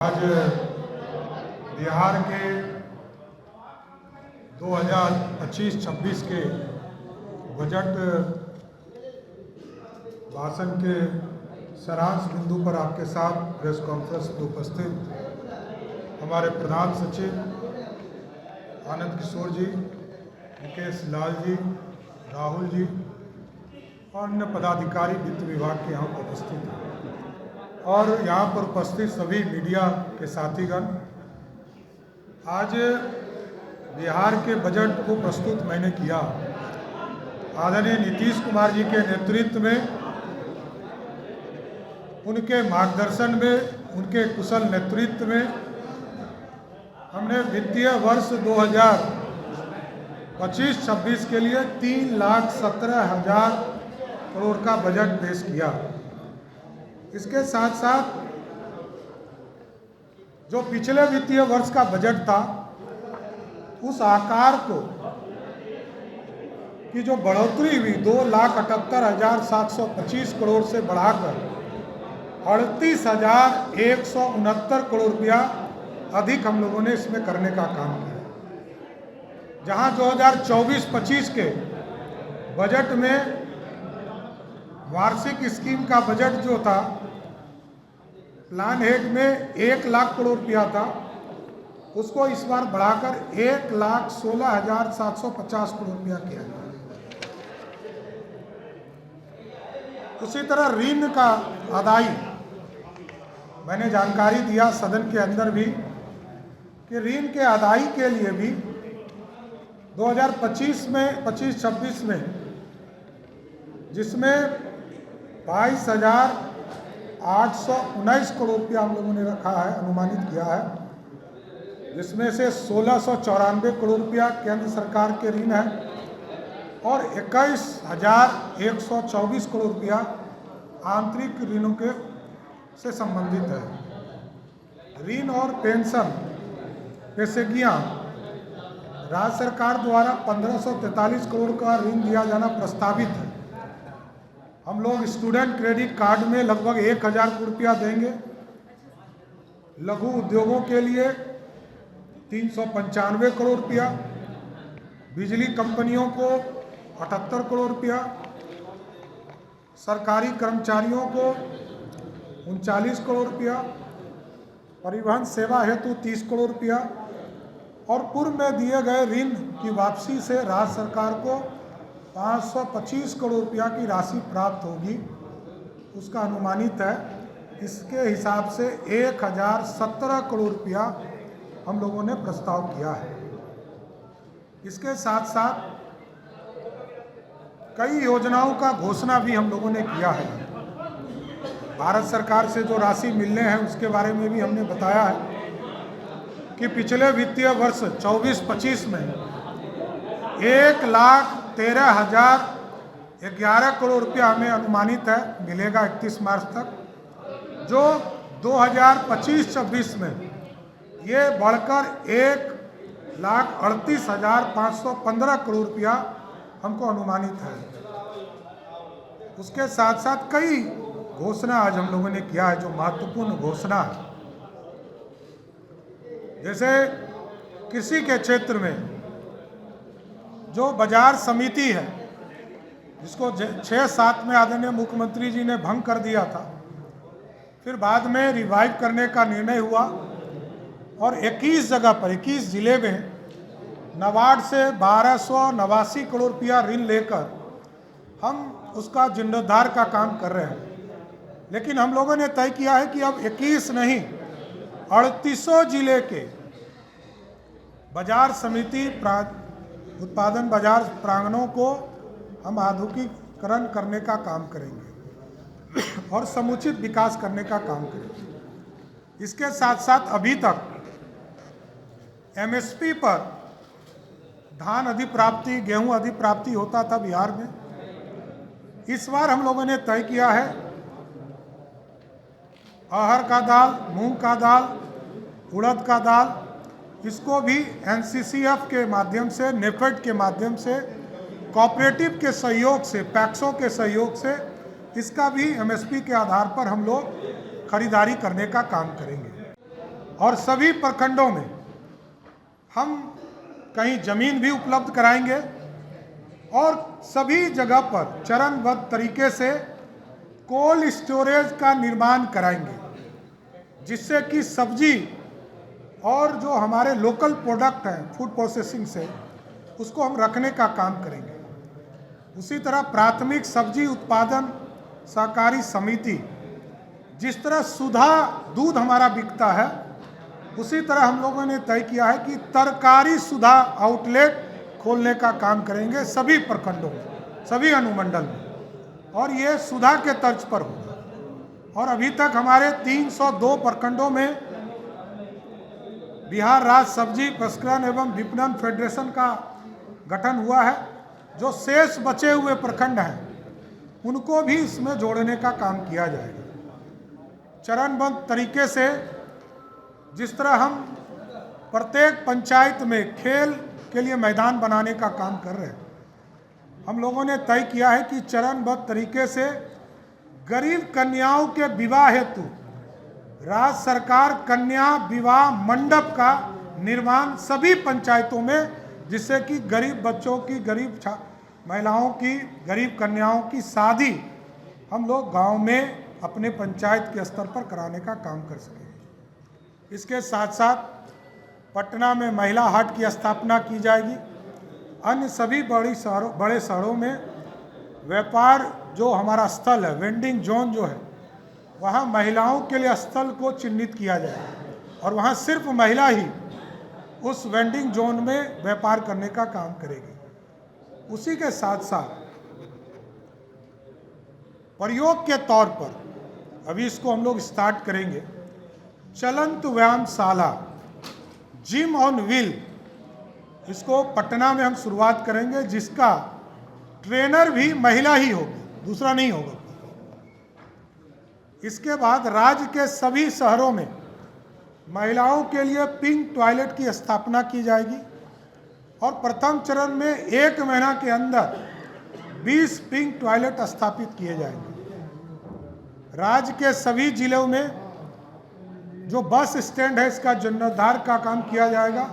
आज बिहार के 2025-26 के बजट भाषण के सारांश बिंदु पर आपके साथ प्रेस कॉन्फ्रेंस में उपस्थित हमारे प्रधान सचिव आनंद किशोर जी, मुकेश लाल जी, राहुल जी और अन्य पदाधिकारी वित्त विभाग के यहाँ उपस्थित हैं और यहाँ पर उपस्थित सभी मीडिया के साथीगण। आज बिहार के बजट को प्रस्तुत मैंने किया। आदरणीय नीतीश कुमार जी के नेतृत्व में, उनके मार्गदर्शन में, उनके कुशल नेतृत्व में हमने वित्तीय वर्ष 2025-26 के लिए 3,17,000 करोड़ का बजट पेश किया। इसके साथ साथ जो पिछले वित्तीय वर्ष का बजट था, उस आकार को की जो बढ़ोतरी हुई 2,78,725 करोड़ से बढ़ाकर 38,169 करोड़ रुपया अधिक हम लोगों ने इसमें करने का काम किया। जहां 2024-25 के बजट में वार्षिक स्कीम का बजट जो था, प्लान हेड में 1 लाख करोड़ रुपया था, उसको इस बार बढ़ाकर 1,16,750 करोड़ रुपया किया गया। उसी तरह ऋण का अदाई, मैंने जानकारी दिया सदन के अंदर भी कि ऋण के अदाई के लिए भी 2025-26 में जिसमें 22,819 करोड़ रुपया हम लोगों ने रखा है, अनुमानित किया है, जिसमें से 1,694 करोड़ रुपया केंद्र सरकार के ऋण है और 21,124 करोड़ रुपया आंतरिक ऋणों के से संबंधित है। ऋण और पेंशन पेशेगियाँ, राज्य सरकार द्वारा 1,543 करोड़ का ऋण दिया जाना प्रस्तावित है। हम लोग स्टूडेंट क्रेडिट कार्ड में लगभग 1,000 करोड़ रुपया देंगे। लघु उद्योगों के लिए 395 करोड़ रुपया, बिजली कंपनियों को 78 करोड़ रुपया, सरकारी कर्मचारियों को 39 करोड़ रुपया, परिवहन सेवा हेतु 30 करोड़ रुपया और पूर्व में दिए गए ऋण की वापसी से राज्य सरकार को 525 करोड़ रुपया की राशि प्राप्त होगी, उसका अनुमानित है। इसके हिसाब से 1,017 करोड़ रुपया हम लोगों ने प्रस्ताव किया है। इसके साथ साथ कई योजनाओं का घोषणा भी हम लोगों ने किया है। भारत सरकार से जो राशि मिलने हैं उसके बारे में भी हमने बताया है कि पिछले वित्तीय वर्ष 24-25 में 1,13,011 करोड़ रुपया हमें अनुमानित है मिलेगा 31 मार्च तक, जो 2025-26 में ये बढ़कर 1,38,515 करोड़ रुपया हमको अनुमानित है। उसके साथ साथ कई घोषणा आज हम लोगों ने किया है जो महत्वपूर्ण घोषणा है। जैसे कृषि के क्षेत्र में जो बाजार समिति है, जिसको 6-7 में आदरणीय मुख्यमंत्री जी ने भंग कर दिया था, फिर बाद में रिवाइव करने का निर्णय हुआ और 21 जगह पर 21 जिले में नाबार्ड से 1,289 करोड़ रुपया ऋण लेकर हम उसका जीर्णोद्धार का काम कर रहे हैं। लेकिन हम लोगों ने तय किया है कि अब 21 नहीं, 38 जिले के बाजार समिति उत्पादन बाजार प्रांगणों को हम आधुनिकीकरण करने का काम करेंगे और समुचित विकास करने का काम करेंगे। इसके साथ साथ अभी तक एमएसपी पर धान अधिप्राप्ति, गेहूं अधिप्राप्ति होता था बिहार में। इस बार हम लोगों ने तय किया है अरहर का दाल, मूंग का दाल, उड़द का दाल, इसको भी एनसीसीएफ के माध्यम से, नेफेड के माध्यम से, कोऑपरेटिव के सहयोग से, पैक्सों के सहयोग से इसका भी एमएसपी के आधार पर हम लोग खरीदारी करने का काम करेंगे। और सभी प्रखंडों में हम कहीं ज़मीन भी उपलब्ध कराएंगे और सभी जगह पर चरणबद्ध तरीके से कोल्ड स्टोरेज का निर्माण कराएंगे, जिससे कि सब्जी और जो हमारे लोकल प्रोडक्ट हैं फूड प्रोसेसिंग से, उसको हम रखने का काम करेंगे। उसी तरह प्राथमिक सब्जी उत्पादन सहकारी समिति, जिस तरह सुधा दूध हमारा बिकता है, उसी तरह हम लोगों ने तय किया है कि तरकारी सुधा आउटलेट खोलने का काम करेंगे सभी प्रखंडों में, सभी अनुमंडल में, और ये सुधा के तर्ज पर होगा। और अभी तक हमारे 302 प्रखंडों में बिहार राज्य सब्जी प्रसंस्करण एवं विपणन फेडरेशन का गठन हुआ है। जो शेष बचे हुए प्रखंड हैं उनको भी इसमें जोड़ने का काम किया जाएगा। चरणबद्ध तरीके से जिस तरह हम प्रत्येक पंचायत में खेल के लिए मैदान बनाने का काम कर रहे हैं, हम लोगों ने तय किया है कि चरणबद्ध तरीके से गरीब कन्याओं के विवाह हेतु राज्य सरकार कन्या विवाह मंडप का निर्माण सभी पंचायतों में, जिससे कि गरीब बच्चों की, गरीब महिलाओं की, गरीब कन्याओं की शादी हम लोग गांव में अपने पंचायत के स्तर पर कराने का काम कर सकें। इसके साथ साथ पटना में महिला हाट की स्थापना की जाएगी। अन्य सभी बड़े शहरों में व्यापार जो हमारा स्थल है, वेंडिंग जोन जो है, वहाँ महिलाओं के लिए स्थल को चिन्हित किया जाएगा और वहाँ सिर्फ महिला ही उस वेंडिंग जोन में व्यापार करने का काम करेगी। उसी के साथ साथ प्रयोग के तौर पर अभी इसको हम लोग स्टार्ट करेंगे, चलंत व्यायामशाला, जिम ऑन व्हील, इसको पटना में हम शुरुआत करेंगे, जिसका ट्रेनर भी महिला ही होगी, दूसरा नहीं होगा। इसके बाद राज्य के सभी शहरों में महिलाओं के लिए पिंक टॉयलेट की स्थापना की जाएगी और प्रथम चरण में 1 महीना के अंदर 20 पिंक टॉयलेट स्थापित किए जाएंगे। राज्य के सभी जिलों में जो बस स्टैंड है, इसका जीर्णोद्धार का काम किया जाएगा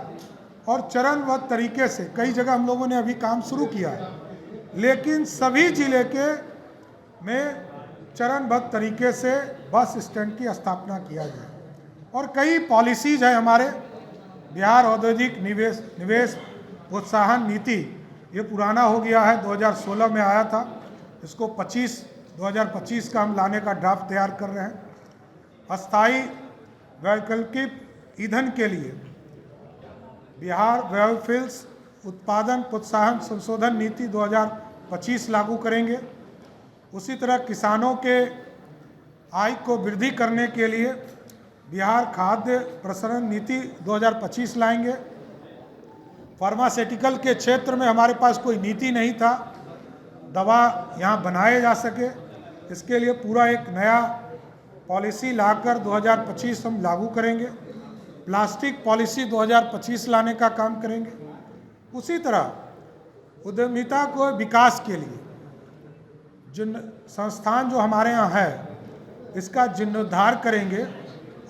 और चरणबद्ध तरीके से कई जगह हम लोगों ने अभी काम शुरू किया है, लेकिन सभी जिले के में चरणबद्ध तरीके से बस स्टैंड की स्थापना किया जाए। और कई पॉलिसीज है हमारे, बिहार औद्योगिक निवेश प्रोत्साहन नीति, ये पुराना हो गया है, 2016 में आया था, इसको 2025 का हम लाने का ड्राफ्ट तैयार कर रहे हैं। अस्थायी वैकल्पिक ईंधन के लिए बिहार बायोफ्यूल्स उत्पादन प्रोत्साहन संशोधन नीति 2025 लागू करेंगे। उसी तरह किसानों के आय को वृद्धि करने के लिए बिहार खाद्य प्रसंस्करण नीति 2025 लाएंगे। फार्मास्यूटिकल के क्षेत्र में हमारे पास कोई नीति नहीं था, दवा यहाँ बनाए जा सके, इसके लिए पूरा एक नया पॉलिसी लाकर 2025 हम लागू करेंगे। प्लास्टिक पॉलिसी 2025 लाने का काम करेंगे। उसी तरह उद्यमिता को विकास के लिए जिन संस्थान जो हमारे यहाँ है, इसका जीर्णोद्धार करेंगे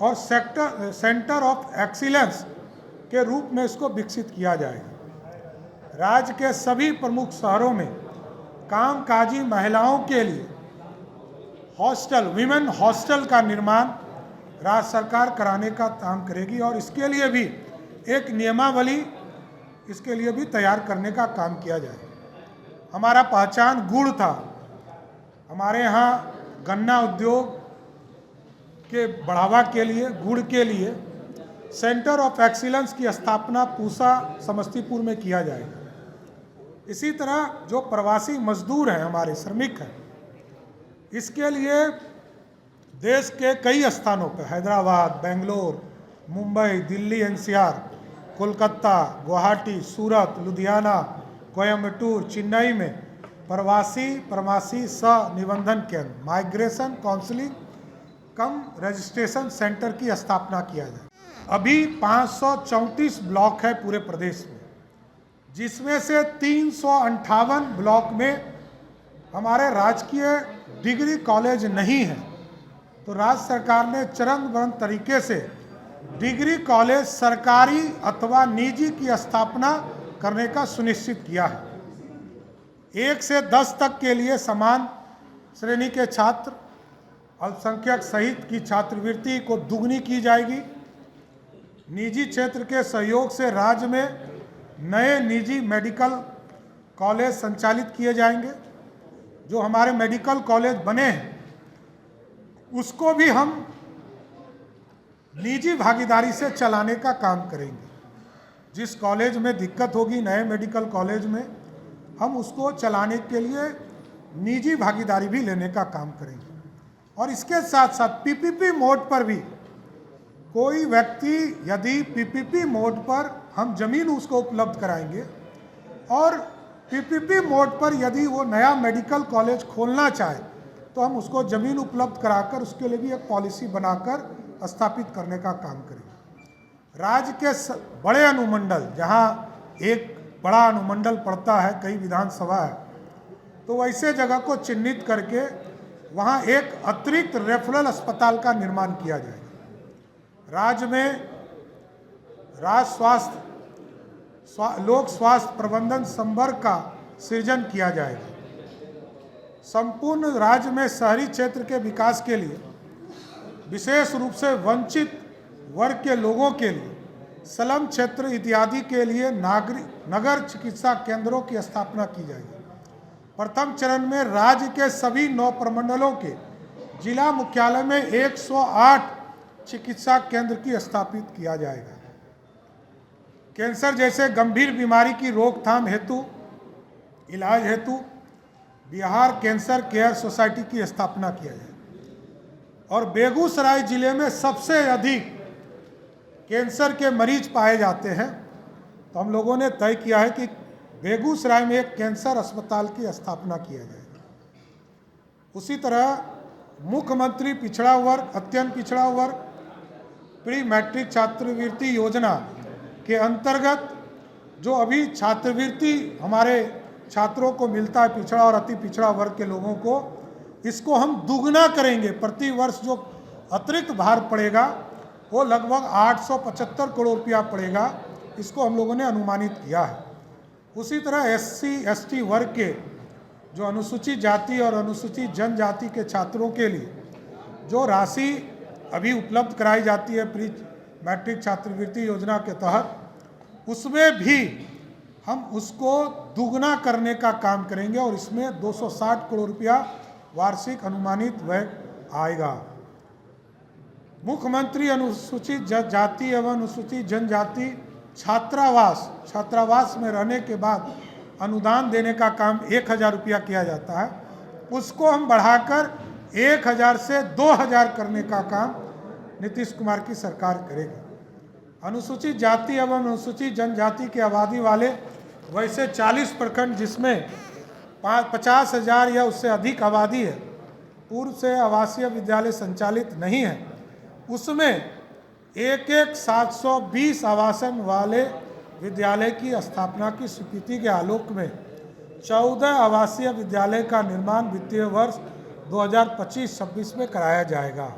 और सेंटर ऑफ एक्सीलेंस के रूप में इसको विकसित किया जाएगा। राज्य के सभी प्रमुख शहरों में कामकाजी महिलाओं के लिए हॉस्टल, विमेन हॉस्टल का निर्माण राज्य सरकार कराने का काम करेगी और इसके लिए भी एक नियमावली इसके लिए भी तैयार करने का काम किया जाए। हमारा पहचान गुड़ था, हमारे यहाँ गन्ना उद्योग के बढ़ावा के लिए, गुड़ के लिए सेंटर ऑफ एक्सीलेंस की स्थापना पूसा समस्तीपुर में किया जाएगा। इसी तरह जो प्रवासी मजदूर हैं, हमारे श्रमिक हैं, इसके लिए देश के कई स्थानों पर, हैदराबाद, बेंगलोर, मुंबई, दिल्ली एनसीआर, कोलकाता, गुवाहाटी, सूरत, लुधियाना, कोयम्बटूर, चेन्नई में प्रवासी सह निबंधन केंद्र, माइग्रेशन काउंसलिंग कम रजिस्ट्रेशन सेंटर की स्थापना किया जाए। अभी 534 ब्लॉक है पूरे प्रदेश में, जिसमें से 358 ब्लॉक में हमारे राजकीय डिग्री कॉलेज नहीं है। तो राज्य सरकार ने चरणबद्ध तरीके से डिग्री कॉलेज सरकारी अथवा निजी की स्थापना करने का सुनिश्चित किया है। 1 से 10 तक के लिए समान श्रेणी के छात्र, अल्पसंख्यक सहित की छात्रवृत्ति को दुगनी की जाएगी। निजी क्षेत्र के सहयोग से राज्य में नए निजी मेडिकल कॉलेज संचालित किए जाएंगे। जो हमारे मेडिकल कॉलेज बने हैं उसको भी हम निजी भागीदारी से चलाने का काम करेंगे। जिस कॉलेज में दिक्कत होगी नए मेडिकल कॉलेज में, हम उसको चलाने के लिए निजी भागीदारी भी लेने का काम करेंगे। और इसके साथ साथ पीपीपी मोड पर भी कोई व्यक्ति यदि पीपीपी मोड पर हम जमीन उसको उपलब्ध कराएंगे और पीपीपी मोड पर यदि वो नया मेडिकल कॉलेज खोलना चाहे तो हम उसको ज़मीन उपलब्ध कराकर उसके लिए भी एक पॉलिसी बनाकर स्थापित करने का काम करेंगे। राज्य के बड़े अनुमंडल, जहाँ एक बड़ा अनुमंडल पड़ता है, कई विधानसभा है, तो वैसे जगह को चिन्हित करके वहाँ एक अतिरिक्त रेफरल अस्पताल का निर्माण किया जाएगा। राज्य में लोक स्वास्थ्य प्रबंधन संवर्ग का सृजन किया जाएगा। संपूर्ण राज्य में शहरी क्षेत्र के विकास के लिए विशेष रूप से वंचित वर्ग के लोगों के लिए स्लम क्षेत्र इत्यादि के लिए नगर चिकित्सा केंद्रों की स्थापना की जाएगी। प्रथम चरण में राज्य के सभी 9 प्रमंडलों के जिला मुख्यालय में 108 चिकित्सा केंद्र की स्थापित किया जाएगा। कैंसर जैसे गंभीर बीमारी की रोकथाम हेतु इलाज हेतु बिहार कैंसर केयर सोसाइटी की स्थापना किया जाएगा। और बेगूसराय जिले में सबसे अधिक कैंसर के मरीज पाए जाते हैं, तो हम लोगों ने तय किया है कि बेगूसराय में एक कैंसर अस्पताल की स्थापना किया जाएगा। उसी तरह मुख्यमंत्री पिछड़ा वर्ग, अत्यंत पिछड़ा वर्ग, प्री मैट्रिक छात्रवृत्ति योजना के अंतर्गत जो अभी छात्रवृत्ति हमारे छात्रों को मिलता है, पिछड़ा और अति पिछड़ा वर्ग के लोगों को, इसको हम दुगना करेंगे। प्रति वर्ष जो अतिरिक्त भार पड़ेगा वो लगभग 875 करोड़ रुपया पड़ेगा। इसको हम लोगों ने अनुमानित किया है। उसी तरह SC ST वर्ग के जो अनुसूचित जाति और अनुसूचित जनजाति के छात्रों के लिए जो राशि अभी उपलब्ध कराई जाती है प्री मैट्रिक छात्रवृत्ति योजना के तहत, उसमें भी हम उसको दुगना करने का काम करेंगे और इसमें 260 करोड़ रुपया वार्षिक अनुमानित व्यय आएगा। मुख्यमंत्री अनुसूचित जाति एवं अनुसूचित जनजाति छात्रावास में रहने के बाद अनुदान देने का काम 1000 रुपया किया जाता है, उसको हम बढ़ाकर 1000 से 2000 करने का काम नीतीश कुमार की सरकार करेगी। अनुसूचित जाति एवं अनुसूचित जनजाति की आबादी वाले वैसे 40 प्रखंड जिसमें 50,000 या उससे अधिक आबादी है, पूर्व से आवासीय विद्यालय संचालित नहीं है, उसमें 720 आवासन वाले विद्यालय की स्थापना की स्वीकृति के आलोक में 14 आवासीय विद्यालय का निर्माण वित्तीय वर्ष 2025-26 में कराया जाएगा।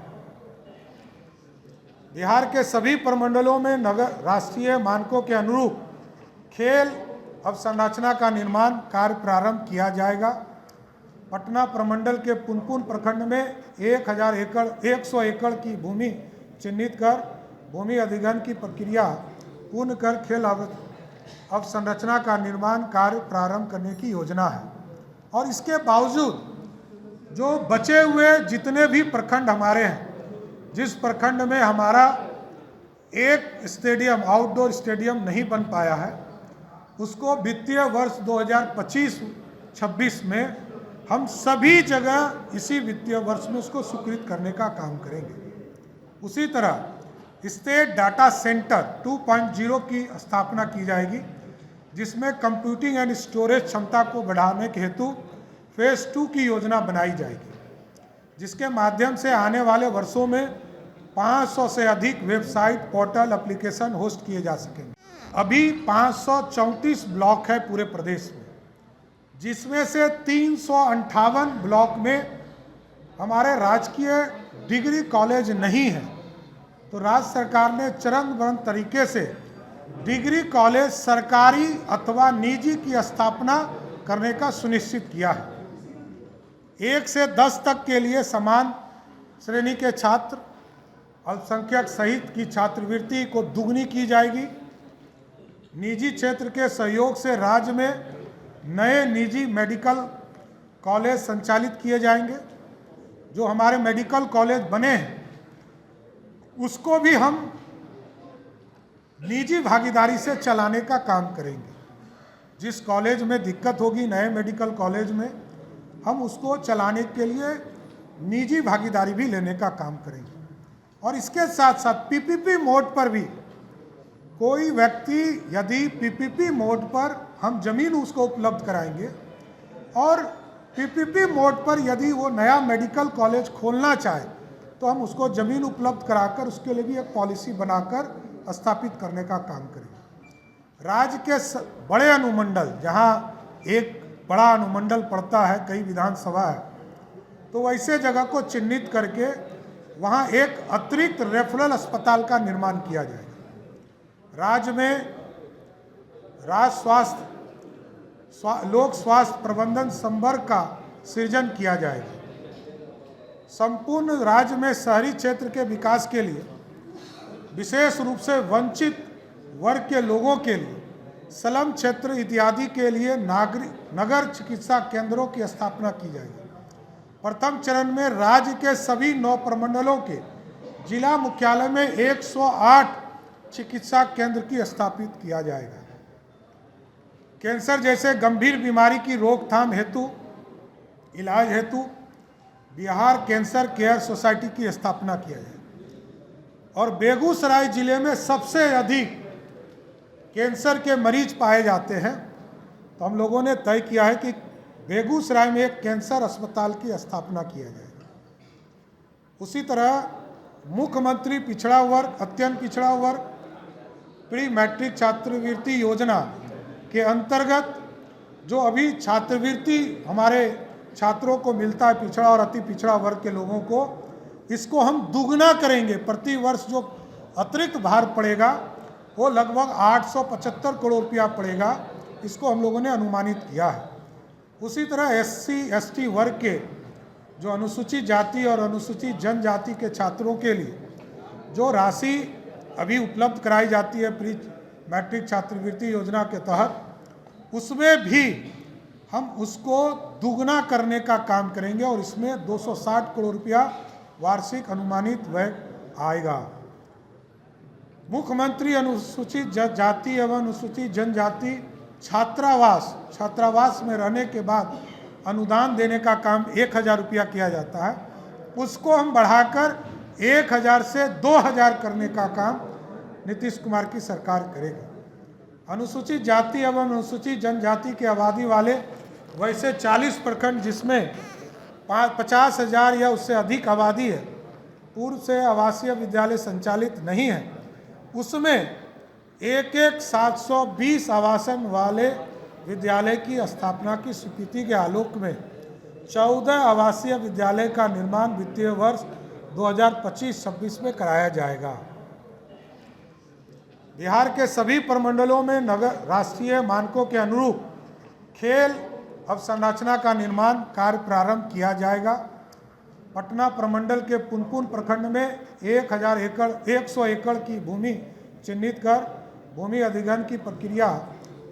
बिहार के सभी प्रमंडलों में नगर राष्ट्रीय मानकों के अनुरूप खेल अवसंरचना का निर्माण कार्य प्रारंभ किया जाएगा। पटना प्रमंडल के पुनपुन प्रखंड में 100 एकड़ की भूमि चिन्हित कर भूमि अधिग्रहण की प्रक्रिया पूर्ण कर खेल अवसंरचना का निर्माण कार्य प्रारंभ करने की योजना है। और इसके बावजूद जो बचे हुए जितने भी प्रखंड हमारे हैं, जिस प्रखंड में हमारा एक स्टेडियम, आउटडोर स्टेडियम नहीं बन पाया है, उसको वित्तीय वर्ष 2025-26 में हम सभी जगह इसी वित्तीय वर्ष में उसको स्वीकृत करने का काम करेंगे। उसी तरह स्टेट डाटा सेंटर 2.0 की स्थापना की जाएगी, जिसमें कंप्यूटिंग एंड स्टोरेज क्षमता को बढ़ाने के हेतु फेज 2 की योजना बनाई जाएगी, जिसके माध्यम से आने वाले वर्षों में 500 से अधिक वेबसाइट, पोर्टल, एप्लीकेशन होस्ट किए जा सकेंगे। अभी 534 ब्लॉक है पूरे प्रदेश में, जिसमें से 358 ब्लॉक में हमारे राजकीय डिग्री कॉलेज नहीं है तो राज्य सरकार ने चरणबद्ध तरीके से डिग्री कॉलेज सरकारी अथवा निजी की स्थापना करने का सुनिश्चित किया है। 1 से 10 तक के लिए समान श्रेणी के छात्र, अल्पसंख्यक सहित की छात्रवृत्ति को दुगनी की जाएगी। निजी क्षेत्र के सहयोग से राज्य में नए निजी मेडिकल कॉलेज संचालित किए जाएंगे। जो हमारे मेडिकल कॉलेज बने हैं उसको भी हम निजी भागीदारी से चलाने का काम करेंगे। जिस कॉलेज में दिक्कत होगी नए मेडिकल कॉलेज में, हम उसको चलाने के लिए निजी भागीदारी भी लेने का काम करेंगे। और इसके साथ साथ पीपीपी मोड पर भी कोई व्यक्ति यदि पीपीपी मोड पर हम जमीन उसको उपलब्ध कराएंगे और पीपीपी मोड पर यदि वो नया मेडिकल कॉलेज खोलना चाहे तो हम उसको ज़मीन उपलब्ध कराकर उसके लिए भी एक पॉलिसी बनाकर स्थापित करने का काम करेंगे। राज्य के बड़े अनुमंडल, जहां एक बड़ा अनुमंडल पड़ता है, कई विधानसभा है, तो वैसे जगह को चिन्हित करके वहां एक अतिरिक्त रेफरल अस्पताल का निर्माण किया जाएगा। राज्य में लोक स्वास्थ्य प्रबंधन संवर्ग का सृजन किया जाएगा। संपूर्ण राज्य में शहरी क्षेत्र के विकास के लिए विशेष रूप से वंचित वर्ग के लोगों के लिए स्लम क्षेत्र इत्यादि के लिए नगर चिकित्सा केंद्रों की स्थापना की जाएगी। प्रथम चरण में राज्य के सभी 9 प्रमंडलों के जिला मुख्यालय में 108 चिकित्सा केंद्र की स्थापित किया जाएगा। कैंसर जैसे गंभीर बीमारी की रोकथाम हेतु इलाज हेतु बिहार कैंसर केयर सोसाइटी की स्थापना किया जाए। और बेगूसराय जिले में सबसे अधिक कैंसर के मरीज पाए जाते हैं, तो हम लोगों ने तय किया है कि बेगूसराय में एक कैंसर अस्पताल की स्थापना किया जाएगा। उसी तरह मुख्यमंत्री पिछड़ा वर्ग, अत्यंत पिछड़ा वर्ग प्री मैट्रिक छात्रवृत्ति योजना के अंतर्गत जो अभी छात्रवृत्ति हमारे छात्रों को मिलता है, पिछड़ा और अति पिछड़ा वर्ग के लोगों को, इसको हम दुगना करेंगे। प्रति वर्ष जो अतिरिक्त भार पड़ेगा वो लगभग 875 करोड़ रुपया पड़ेगा। इसको हम लोगों ने अनुमानित किया है। उसी तरह एससी एसटी वर्ग के जो अनुसूचित जाति और अनुसूचित जनजाति के छात्रों के लिए जो राशि अभी उपलब्ध कराई जाती है प्री मैट्रिक छात्रवृत्ति योजना के तहत, उसमें भी हम उसको दुगना करने का काम करेंगे और इसमें 260 करोड़ रुपया वार्षिक अनुमानित व्यय आएगा। मुख्यमंत्री अनुसूचित जाति एवं अनुसूचित जनजाति छात्रावास में रहने के बाद अनुदान देने का काम 1000 रुपया किया जाता है, उसको हम बढ़ाकर 1000 से 2000 करने का काम नीतीश कुमार की सरकार करेगी। अनुसूचित जाति एवं अनुसूचित जनजाति की आबादी वाले वैसे 40 प्रखंड जिसमें 50,000 या उससे अधिक आबादी है, पूर्व से आवासीय विद्यालय संचालित नहीं है, उसमें 720 आवासन वाले विद्यालय की स्थापना की स्वीकृति के आलोक में 14 आवासीय विद्यालय का निर्माण वित्तीय वर्ष 2025-26 में कराया जाएगा। बिहार के सभी प्रमंडलों में नगर राष्ट्रीय मानकों के अनुरूप खेल अवसंरचना का निर्माण कार्य प्रारंभ किया जाएगा। पटना प्रमंडल के पुनपुन प्रखंड में 100 एकड़ की भूमि चिन्हित कर भूमि अधिग्रहण की प्रक्रिया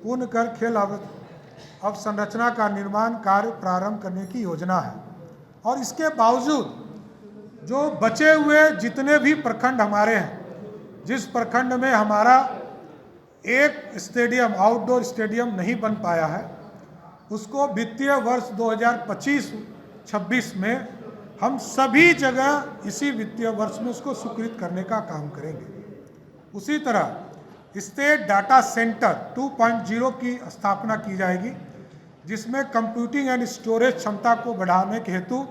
पूर्ण कर खेल अवसंरचना का निर्माण कार्य प्रारंभ करने की योजना है। और इसके बावजूद जो बचे हुए जितने भी प्रखंड हमारे हैं, जिस प्रखंड में हमारा एक स्टेडियम आउटडोर स्टेडियम नहीं बन पाया है, उसको वित्तीय वर्ष 2025-26 में हम सभी जगह इसी वित्तीय वर्ष में उसको स्वीकृत करने का काम करेंगे। उसी तरह स्टेट डाटा सेंटर 2.0 की स्थापना की जाएगी, जिसमें कंप्यूटिंग एंड स्टोरेज क्षमता को बढ़ाने के हेतु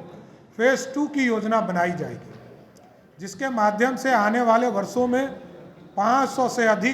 फेज 2 की योजना बनाई जाएगी, जिसके माध्यम से आने वाले वर्षों में 500 से अधिक